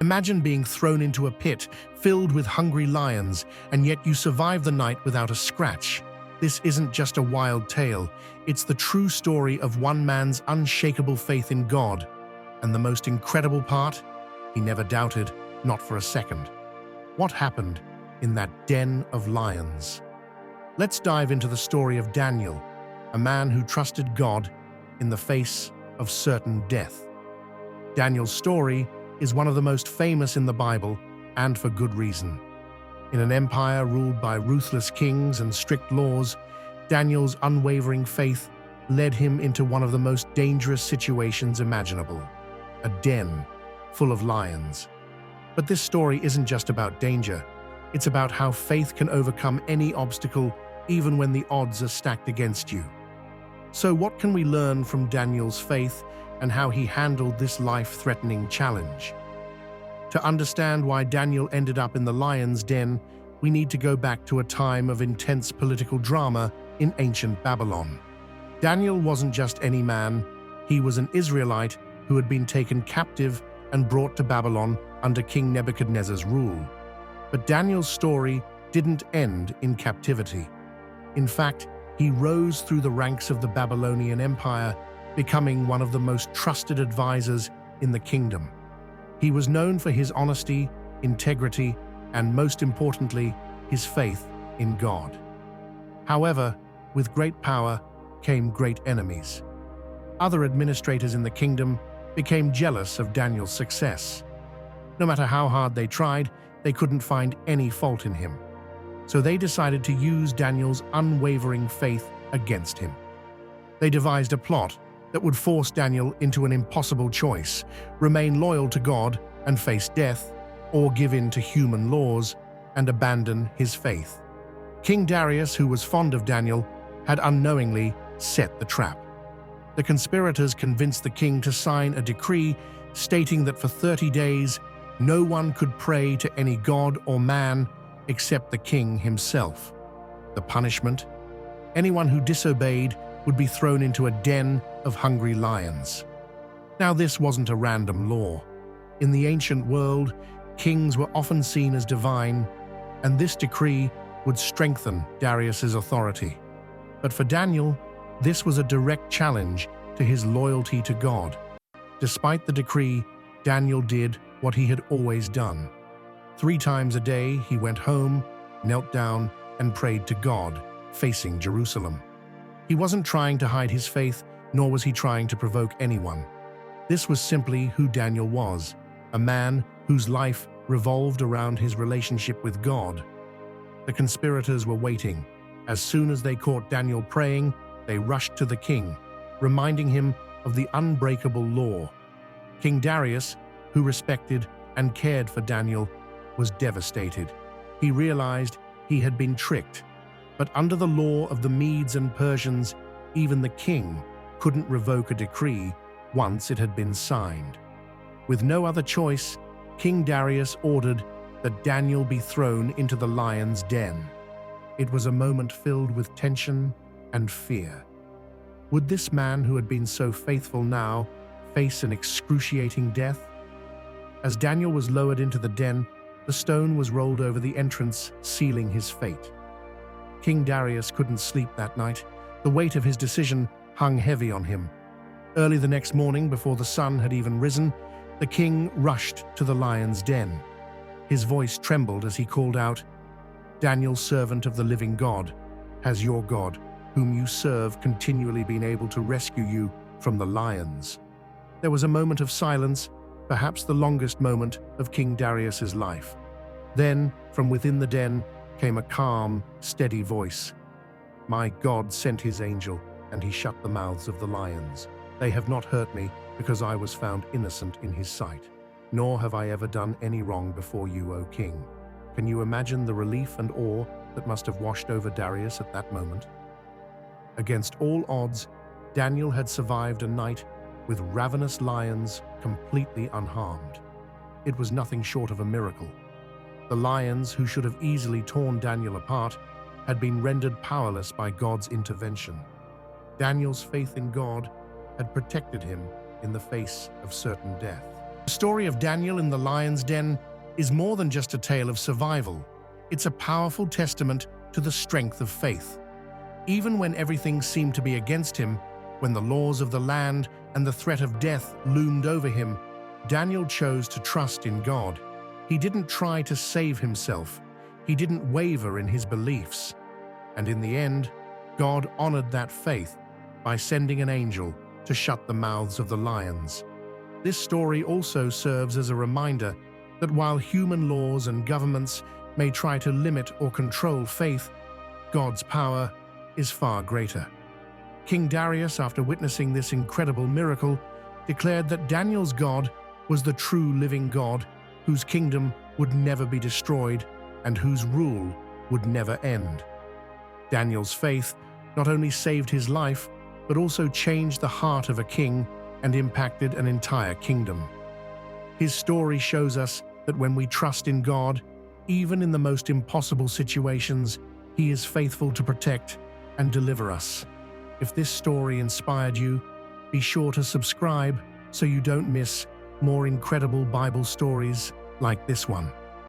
Imagine being thrown into a pit filled with hungry lions, and yet you survive the night without a scratch. This isn't just a wild tale, it's the true story of one man's unshakable faith in God. And the most incredible part? He never doubted, not for a second. What happened in that den of lions? Let's dive into the story of Daniel, a man who trusted God in the face of certain death. Daniel's story is one of the most famous in the Bible, and for good reason. In an empire ruled by ruthless kings and strict laws, Daniel's unwavering faith led him into one of the most dangerous situations imaginable, a den full of lions. But this story isn't just about danger, it's about how faith can overcome any obstacle, even when the odds are stacked against you. So what can we learn from Daniel's faith and how he handled this life-threatening challenge? To understand why Daniel ended up in the lion's den, we need to go back to a time of intense political drama in ancient Babylon. Daniel wasn't just any man, he was an Israelite who had been taken captive and brought to Babylon under King Nebuchadnezzar's rule. But Daniel's story didn't end in captivity. In fact, he rose through the ranks of the Babylonian Empire, becoming one of the most trusted advisors in the kingdom. He was known for his honesty, integrity, and most importantly, his faith in God. However, with great power came great enemies. Other administrators in the kingdom became jealous of Daniel's success. No matter how hard they tried, they couldn't find any fault in him. So they decided to use Daniel's unwavering faith against him. They devised a plot that would force Daniel into an impossible choice: remain loyal to God and face death, or give in to human laws and abandon his faith. King Darius, who was fond of Daniel, had unknowingly set the trap. The conspirators convinced the king to sign a decree stating that for 30 days, no one could pray to any god or man except the king himself. The punishment? Anyone who disobeyed would be thrown into a den of hungry lions. Now, this wasn't a random law. In the ancient world, kings were often seen as divine, and this decree would strengthen Darius's authority. But for Daniel, this was a direct challenge to his loyalty to God. Despite the decree, Daniel did what he had always done. 3 times a day, he went home, knelt down, and prayed to God, facing Jerusalem. He wasn't trying to hide his faith, nor was he trying to provoke anyone. This was simply who Daniel was, a man whose life revolved around his relationship with God. The conspirators were waiting. As soon as they caught Daniel praying, they rushed to the king, reminding him of the unbreakable law. King Darius, who respected and cared for Daniel, was devastated. He realized he had been tricked. But under the law of the Medes and Persians, even the king couldn't revoke a decree once it had been signed. With no other choice, King Darius ordered that Daniel be thrown into the lion's den. It was a moment filled with tension and fear. Would this man who had been so faithful now face an excruciating death? As Daniel was lowered into the den, the stone was rolled over the entrance, sealing his fate. King Darius couldn't sleep that night. The weight of his decision hung heavy on him. Early the next morning, before the sun had even risen, the king rushed to the lion's den. His voice trembled as he called out, "Daniel, servant of the living God, has your God, whom you serve, continually been able to rescue you from the lions?" There was a moment of silence, perhaps the longest moment of King Darius's life. Then, from within the den, came a calm, steady voice. "My God sent his angel, and he shut the mouths of the lions. They have not hurt me, because I was found innocent in his sight. Nor have I ever done any wrong before you, O king." Can you imagine the relief and awe that must have washed over Darius at that moment? Against all odds, Daniel had survived a night with ravenous lions completely unharmed. It was nothing short of a miracle. The lions, who should have easily torn Daniel apart, had been rendered powerless by God's intervention. Daniel's faith in God had protected him in the face of certain death. The story of Daniel in the lion's den is more than just a tale of survival. It's a powerful testament to the strength of faith. Even when everything seemed to be against him, when the laws of the land and the threat of death loomed over him, Daniel chose to trust in God. He didn't try to save himself. He didn't waver in his beliefs. And in the end, God honored that faith by sending an angel to shut the mouths of the lions. This story also serves as a reminder that while human laws and governments may try to limit or control faith, God's power is far greater. King Darius, after witnessing this incredible miracle, declared that Daniel's God was the true living God, whose kingdom would never be destroyed and whose rule would never end. Daniel's faith not only saved his life, but also changed the heart of a king and impacted an entire kingdom. His story shows us that when we trust in God, even in the most impossible situations, He is faithful to protect and deliver us. If this story inspired you, be sure to subscribe so you don't miss more incredible Bible stories like this one.